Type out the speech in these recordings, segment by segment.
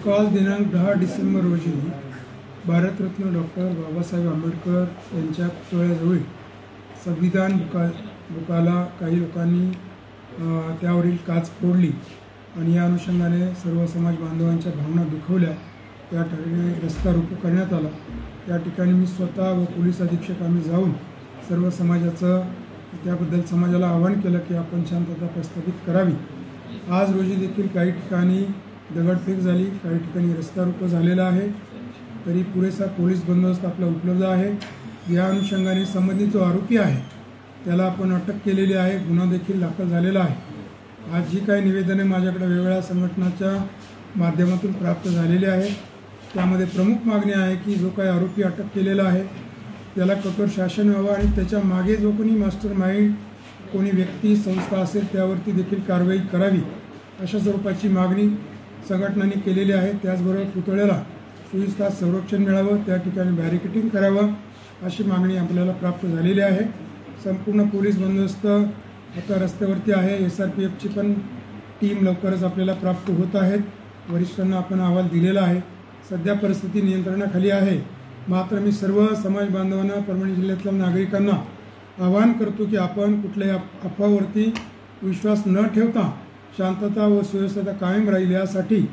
काल दिनांक 10 डिसेंबर रोजी भारतरत्न डॉक्टर बाबासाहेब आंबेडकर यांच्या पुतळ्याजवळ संविधान बुकाला काही लोकांनी त्यावरील काच फोडली आणि या अनुषंगाने सर्व समाज बांधवांच्या भावना दुखवल्या। त्या ठिकाणी रस्ता रोको करण्यात आला। त्या ठिकाणी मी स्वतः व पोलीस अधीक्षक आम्ही जाऊन सर्व समाजाचं त्याबद्दल समाजाला आवाहन केलं की आपण शांतता प्रस्थापित करावी। आज रोजी देखील काही ठिकाणी दगडफेक झाली, काही ठिकाणी रस्ता रोको झालेला आहे, तरी पुरेसा पोलीस बंदोबस्त आपला उपलब्ध आहे। या अनुषंगाने संबंधित जो आरोपी आहे त्याला आपण अटक केलेली आहे, गुन्हा देखील दाखल झालेला आहे। आज जी काही निवेदने माझ्याकडे वेगवेगळ्या संघटनांच्या माध्यमातून प्राप्त झालेली आहे त्यामध्ये प्रमुख मागणी आहे की जो काही आरोपी अटक केलेला आहे त्याला कठोर शासन व्हावं आणि त्याच्या मागे जो कोणी मास्टर माइंड कोणी व्यक्ती संस्था असेल त्यावरती देखील कारवाई करावी अशा स्वरूपाची मागणी संघटनांनी केलेली आहे। त्याचबरोबर पुतळ्याला 24 तास संरक्षण मिळावं, त्या ठिकाणी बॅरिकेडिंग करावं अशी मागणी आपल्याला प्राप्त झालेली आहे। संपूर्ण पोलीस बंदोबस्त आता रस्त्यावरती आहे। SRPFची पण टीम लवकरच आपल्याला प्राप्त होत आहेत। वरिष्ठांना आपण अहवाल दिलेला आहे। सध्या परिस्थिती नियंत्रणाखाली आहे, मात्र मी सर्व समाज बांधवांना, परभणी जिल्ह्यातल्या नागरिकांना आवाहन करतो की आपण कुठल्याही अफवावरती विश्वास न ठेवता शांतता व सुव्यवस्था कायम राहील यासाठी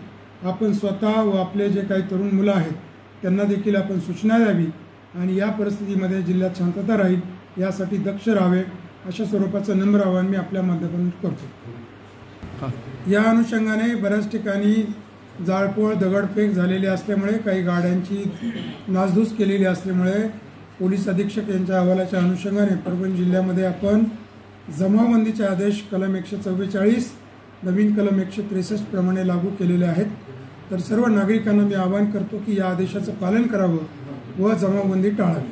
आपण स्वतः व आपले जे काही तरुण मुलं आहेत त्यांना देखील आपण सूचना द्यावी आणि या परिस्थितीमध्ये जिल्ह्यात शांतता राहील यासाठी दक्ष राहावे अशा स्वरूपाचं नम्र आवाहन मी आपल्या माध्यमातून करतो। या अनुषंगाने बऱ्याच ठिकाणी जाळपोळ दगडफेक झालेली असल्यामुळे, काही गाड्यांची नासधूस केलेली असल्यामुळे पोलीस अधीक्षक यांच्या अहवालाच्या अनुषंगाने परभणी जिल्ह्यामध्ये आपण जमावबंदीचे आदेश कलम 144 नवीन कलम 163 प्रमाणे लागू केलेले आहेत। तर सर्व नागरिकांना मी आवाहन करतो की या आदेशाचं पालन करावं व जमावबंदी टाळावी।